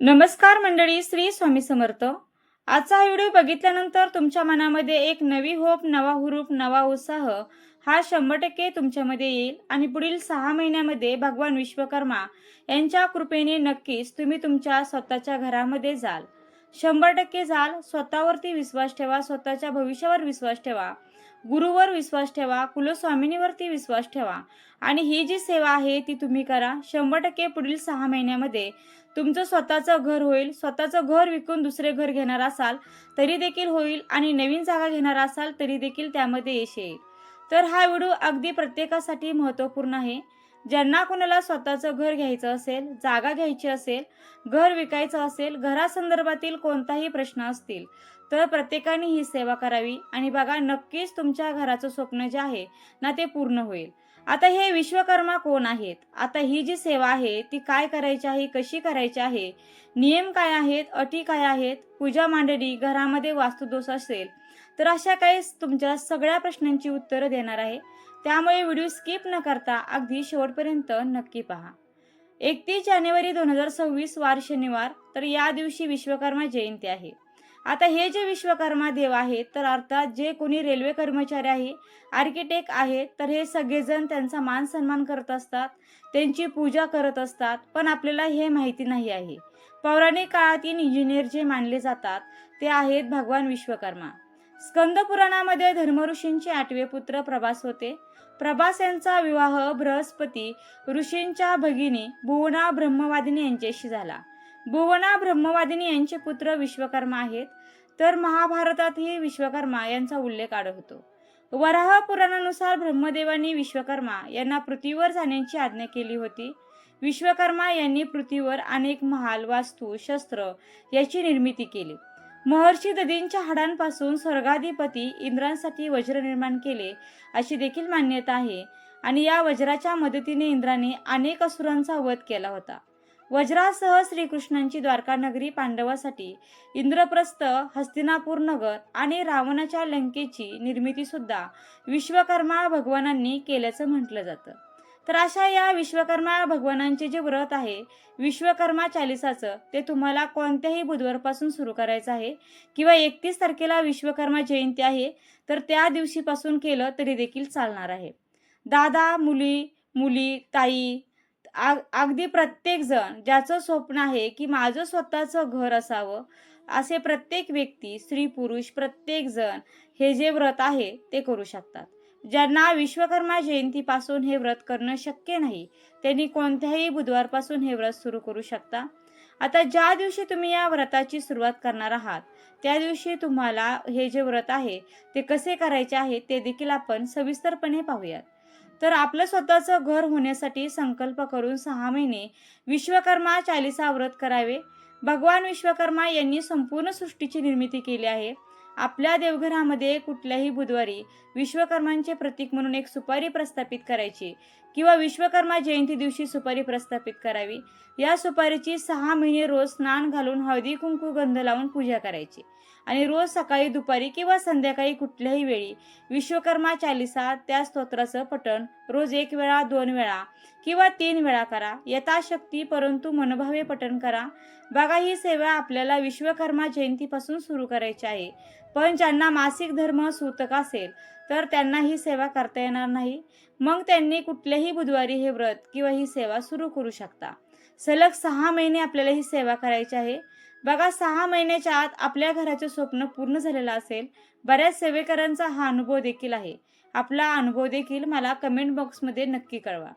नमस्कार मंडळी, श्री स्वामी समर्थ। आजचा हा व्हिडिओ बघितल्यानंतर तुमच्या मनामध्ये एक नवी होप, नवा हुरूप, नवा उत्साह हा 100% तुमच्यामध्ये येईल आणि पुढील 6 महिन्यामध्ये भगवान विश्वकर्मा यांच्या कृपेने नक्कीच तुम्ही तुमच्या स्वतःच्या घरामध्ये जाल। 100% जाल। स्वतःवरती विश्वास ठेवा, स्वतःच्या भविष्यावर विश्वास ठेवा, गुरुवर विश्वास ठेवा, कुलस्वामिनीवरती विश्वास ठेवा आणि ही जी सेवा आहे ती तुम्ही करा। 100% पुढील 6 महिन्यामध्ये तुमचं स्वतःचं घर होईल। स्वतःचं घर विकून दुसरे घर घेणार असाल तरी देखील होईल आणि नवीन जागा घेणार असाल तरी देखील त्यामध्ये यश येईल। तर हा व्हिडिओ अगदी प्रत्येकासाठी महत्त्वपूर्ण आहे। ज्यांना कोणाला स्वतःचं घर घ्यायचं असेल, जागा घ्यायची असेल, घर विकायचं असेल, घरासंदर्भातील कोणताही प्रश्न असतील तर प्रत्येकाने ही सेवा करावी आणि बघा नक्कीच तुमच्या घराचं स्वप्न जे आहे ना ते पूर्ण होईल। आता हे विश्वकर्मा कोण आहेत? आता ही जी सेवा आहे ती काय करायची आहे, कशी करायची आहे, नियम काय आहेत, अटी काय आहेत, पूजा मांडणी, घरामध्ये वास्तुदोष असेल तर अशा काही तुमच्या सगळ्या प्रश्नांची उत्तरं देणार आहे। त्यामुळे व्हिडिओ स्किप न करता अगदी शेवटपर्यंत नक्की पहा। 31 जानेवारी 2026 वार शनिवार, तर या दिवशी विश्वकर्मा जयंती आहे। आता हे जे विश्वकर्मा देव आहेत तर अर्थात जे कोणी रेल्वे कर्मचारी आहे, आर्किटेक्ट आहेत तर हे सगळेजण त्यांचा मान सन्मान करत असतात, त्यांची पूजा करत असतात। पण आपल्याला हे माहिती नाही आहे पौराणिक काळातील इंजिनियर जे मानले जातात ते आहेत भगवान विश्वकर्मा। स्कंद पुराणामध्ये धर्मऋषींचे 8वे पुत्र प्रभास होते। प्रभास यांचा विवाह बृहस्पती ऋषींच्या भगिनी भुवना ब्रह्मवादिनी यांच्याशी झाला। भुवना ब्रह्मवादिनी यांचे पुत्र विश्वकर्मा आहेत। तर महाभारतातही विश्वकर्मा यांचा उल्लेख आढळतो। वराह पुराणानुसार ब्रह्मदेवांनी विश्वकर्मा यांना पृथ्वीवर जाण्याची आज्ञा केली होती। विश्वकर्मा यांनी पृथ्वीवर अनेक महाल, वास्तू, शस्त्र याची निर्मिती केली। महर्षी दधींच्या हाडांपासून स्वर्गाधिपती इंद्रांसाठी वज्र निर्माण केले अशी देखील मान्यता आहे आणि या वज्राच्या मदतीने इंद्राने अनेक असुरांचा वध केला होता। वज्रासह श्रीकृष्णांची द्वारका नगरी पांडवासाठी इंद्रप्रस्थ, हस्तिनापूर नगर आणि रावणाच्या लंकेची निर्मिती सुद्धा विश्वकर्मा भगवानांनी केल्याचं म्हटलं जातं। तर अशा या विश्वकर्मा भगवानांचे जे व्रत आहे विश्वकर्मा चालीसाचं, ते तुम्हाला कोणत्याही बुधवारपासून सुरू करायचं आहे किंवा 31 तारखेला विश्वकर्मा जयंती आहे तर त्या दिवशीपासून केलं तरी देखील चालणार आहे। दादा, मुली, ताई, अगदी प्रत्येक जण ज्याचं स्वप्न आहे की माझं स्वतःचं घर असावं, असे प्रत्येक व्यक्ती, स्त्री पुरुष प्रत्येक जण हे जे व्रत आहे ते करू शकतात। ज्यांना विश्वकर्मा जयंतीपासून हे व्रत करणं शक्य नाही त्यांनी कोणत्याही बुधवारपासून हे व्रत सुरू करू शकता। आता ज्या दिवशी तुम्ही या व्रताची सुरुवात करणार आहात त्या दिवशी तुम्हाला हे जे व्रत आहे ते कसे करायचे आहे ते देखील आपण सविस्तरपणे पाहूयात। तर आपलं स्वतःचं घर होण्यासाठी संकल्प करून 6 महिने विश्वकर्मा चालीसा व्रत करावे। भगवान विश्वकर्मा यांनी संपूर्ण सृष्टीची निर्मिती केली आहे। आपल्या देवघरामध्ये कुठल्याही बुधवारी विश्वकर्मांचे प्रतीक म्हणून एक सुपारी प्रस्थापित करायची किंवा विश्वकर्मा जयंती दिवशी सुपारी प्रस्थापित करावी। या सुपारीची 6 महिने रोज स्नान घालून हळदी कुंकू गंध लावून पूजा करायची आणि रोज सकाळी, दुपारी किंवा संध्याकाळी कुठल्याही वेळी विश्वकर्मा चालीसा त्या स्तोत्राचं पठण रोज 1 वेळा, 2 वेळा किंवा 3 वेळा करा। यथाशक्ती परंतु मनभावे पठण करा। बघा ही सेवा आपल्याला विश्वकर्मा जयंतीपासून सुरू करायची आहे। पण ज्यांना मासिक धर्म सूतक असेल तर त्यांना ही सेवा करता येणार नाही, मग त्यांनी कुठल्याही बुधवारी हे व्रत किंवा ही सेवा सुरू करू शकता। सलग 6 महिने आपल्याला ही सेवा करायची आहे। बघा 6 महिन्याच्या आत आपल्या घराचे स्वप्न पूर्ण झालेलं असेल। बऱ्याच सेवेकरांचा हा अनुभव देखील आहे। आपला अनुभव देखील मला कमेंट बॉक्समध्ये नक्की कळवा।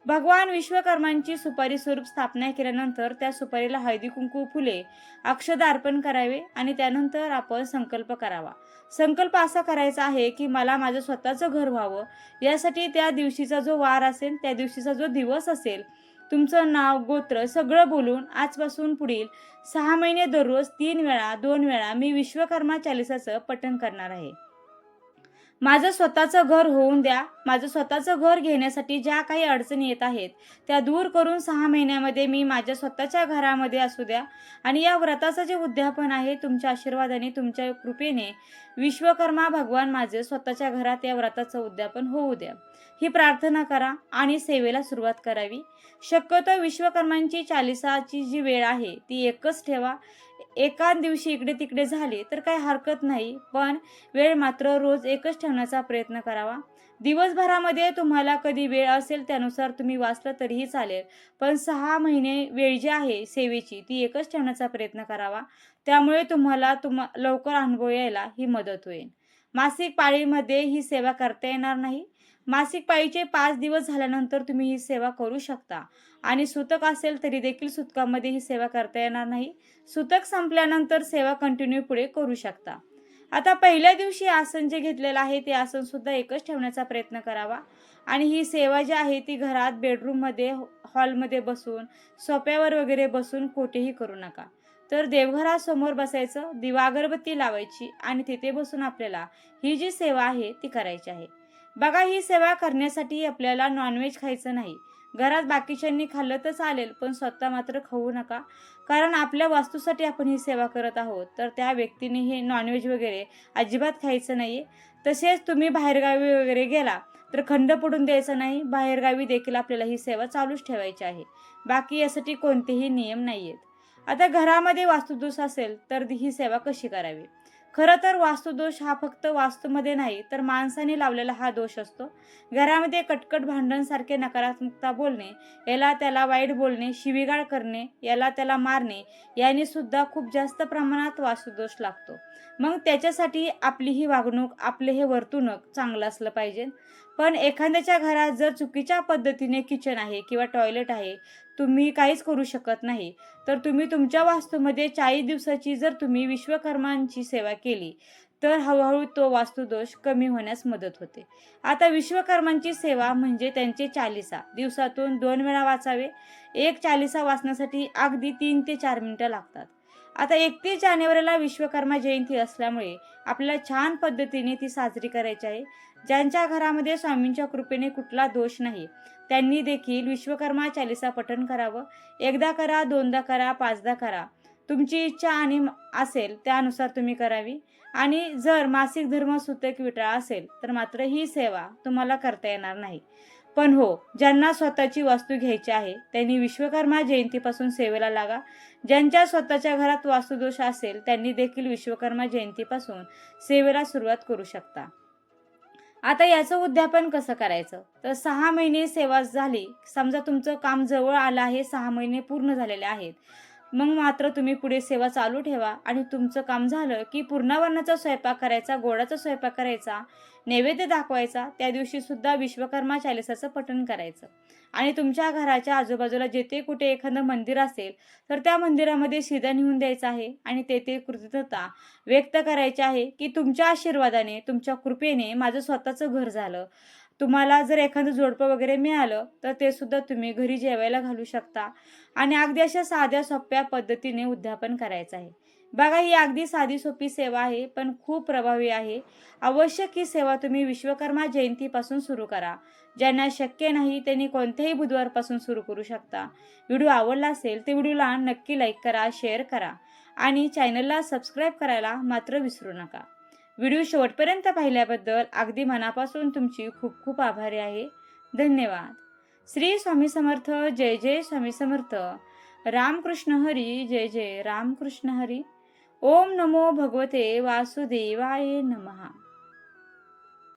भगवान विश्वकर्मांची सुपारी स्वरूप स्थापना केल्यानंतर त्या सुपारीला हळदी कुंकू, फुले, अक्षदा अर्पण करावे आणि त्यानंतर आपण संकल्प करावा। संकल्प असा करायचा आहे की मला माझं स्वतःचं घर व्हावं। यासाठी त्या दिवशीचा जो वार असेल, त्या दिवशीचा जो दिवस असेल, तुमचं नाव, गोत्र सगळं बोलून आजपासून पुढील 6 महिने दररोज 3 वेळा, 2 वेळा मी विश्वकर्मा चालीसाचं पठण करणार आहे। माझं स्वतःचं घर होऊन द्या. माझं स्वतःचं घर घेण्यासाठी ज्या काही अडचणी येत आहेत त्या दूर करून 6 महिन्यामध्ये मी माझ्या स्वतःच्या घरामध्ये असू द्या आणि या व्रताचं जे उद्यापन आहे तुमच्या आशीर्वादाने, तुमच्या कृपेने विश्वकर्मा भगवान माझे स्वतःच्या घरात या व्रताचं उद्यापन होऊ द्या, ही प्रार्थना करा आणि सेवेला सुरुवात करावी. शक्यतो विश्वकर्मांची चालिसाची जी वेळ आहे ती एकच ठेवा. एका दिवशी इकडे तिकडे झाली तर काही हरकत नाही, पण वेळ मात्र रोज एकच ठेवण्याचा प्रयत्न करावा. दिवसभरामध्ये तुम्हाला कधी वेळ असेल त्यानुसार तुम्ही वाचलं तरीही चालेल, पण 6 महिने वेळ जी आहे सेवेची ती एकच ठेवण्याचा प्रयत्न करावा. त्यामुळे तुम्हाला लवकर अनुभव यायला ही मदत होईल. मासिक पाळीमध्ये ही सेवा करता येणार नाही. मासिक पाळीचे 5 दिवस झाल्यानंतर तुम्ही ही सेवा करू शकता आणि सुतक असेल तरी देखील सुतकामध्ये ही सेवा करता येणार नाही. सुतक संपल्यानंतर सेवा कंटिन्यू पुढे करू शकता. आता पहिल्या दिवशी आसन जे घेतलेलं आहे ते आसन सुद्धा एकच ठेवण्याचा प्रयत्न करावा आणि ही सेवा जी आहे ती घरात, बेडरूममध्ये, हॉलमध्ये बसून, सोफ्यावर वगैरे बसून कोठेही करू नका. तर देवघरासमोर बसायचं, दिवा अगरबत्ती लावायची आणि तिथे बसून आपल्याला ही जी सेवा आहे ती करायची आहे. बघा, ही सेवा करण्यासाठी आपल्याला नॉनव्हेज खायचं नाही. घरात बाकीच्यांनी खाल्लं तर चालेल, पण स्वतः मात्र खाऊ नका. कारण आपल्या वास्तूसाठी आपण ही सेवा करत आहोत, तर त्या व्यक्तीने हे नॉनव्हेज वगैरे अजिबात खायचं नाहीये. तसेच तुम्ही बाहेरगावी वगैरे गेला तर खंड पडून द्यायचा नाही. बाहेरगावी देखील आपल्याला ही सेवा चालूच ठेवायची आहे. बाकी यासाठी कोणतेही नियम नाहीयेत. आता घरामध्ये वास्तुदोष असेल तर ही सेवा कशी करावी? खरं तर वास्तुदोष हा फक्त वास्तूमध्ये नाही तर माणसाने लावलेला हा दोष असतो. घरामध्ये कटकट भांडण सारखे नकारात्मकता बोलणे, याला त्याला वाईट बोलणे, शिवीगाळ करणे, याला त्याला मारणे, याने सुद्धा खूप जास्त प्रमाणात वास्तुदोष लागतो. मग त्याच्यासाठी आपली ही वागणूक, आपले हे वर्तणूक चांगलं असलं पाहिजे. पण एखाद्याच्या घरात जर चुकीच्या पद्धतीने किचन आहे किंवा टॉयलेट आहे, तुम्ही काहीच करू शकत नाही, तर तुम्ही तुमच्या वास्तूमध्ये 40 दिवसाची जर तुम्ही विश्वकर्मांची सेवा केली तर हळूहळू तो वास्तुदोष कमी होण्यास मदत होते. आता विश्वकर्मांची सेवा म्हणजे त्यांचे चालिसा दिवसातून 2 वेळा वाचावे. एक चालिसा वाचण्यासाठी अगदी 3 ते 4 मिनिटं लागतात. आता 31 जानेवारीला विश्वकर्मा जयंती असल्यामुळे आपल्याला छान पद्धतीने ती साजरी करायची आहे. ज्यांच्या घरामध्ये स्वामींच्या कृपेने कुठला दोष नाही त्यांनी देखील विश्वकर्मा चालिसा पठण करावं. एकदा करा, दोनदा करा, 5दा करा. तुमची इच्छा आणि असेल त्यानुसार तुम्ही करावी. आणि जर मासिक धर्म सुतक विटाळ असेल तर मात्र ही सेवा तुम्हाला करता येणार नाही. पण हो, ज्यांना स्वतःची वास्तू घ्यायची आहे त्यांनी विश्वकर्मा जयंतीपासून सेवेला लागा. ज्यांच्या स्वतःच्या घरात वास्तुदोष असेल त्यांनी देखील विश्वकर्मा जयंतीपासून सेवेला सुरुवात करू शकता. आता याचं उद्यापन कसं करायचं? तर 6 महिने सेवा झाली, समजा तुमचं काम जवळ आलं आहे, 6 महिने पूर्ण झालेले आहेत, मग मात्र तुम्ही पुढे सेवा चालू ठेवा आणि तुमचं काम झालं की पुरणावरणाचा स्वयंपाक करायचा, गोडाचा स्वयंपाक करायचा, नैवेद्य दाखवायचा. त्या दिवशी सुद्धा विश्वकर्मा चालिसाचं पठण करायचं आणि तुमच्या घराच्या आजूबाजूला जेथे कुठे एखादं मंदिर असेल तर त्या मंदिरामध्ये शिदा नेऊन द्यायचा आहे आणि तेथे कृतज्ञता व्यक्त करायची आहे की तुमच्या आशीर्वादाने, तुमच्या कृपेने माझं स्वतःचं घर झालं. तुम्हाला जर एखादं जोडपं वगैरे मिळालं तर ते सुद्धा तुम्ही घरी जेवायला घालू शकता आणि अगदी अशा साध्या सोप्या पद्धतीने उद्यापन करायचं आहे. बघा, ही अगदी साधी सोपी सेवा आहे पण खूप प्रभावी आहे. आवश्यक ही सेवा तुम्ही विश्वकर्मा जयंतीपासून सुरू करा. ज्यांना शक्य नाही त्यांनी कोणत्याही बुधवारपासून सुरू करू शकता. व्हिडिओ आवडला असेल तर व्हिडिओला नक्की लाईक करा, शेअर करा आणि चॅनलला सबस्क्राईब करायला मात्र विसरू नका. व्हिडिओ शेवटपर्यंत पाहिल्याबद्दल अगदी मनापासून तुमची खूप खूप आभारी आहे. धन्यवाद. श्री स्वामी समर्थ. जय जय स्वामी समर्थ. रामकृष्ण हरी. जय जय रामकृष्ण हरी. ओम नमो भगवते वासुदेवाय नमः.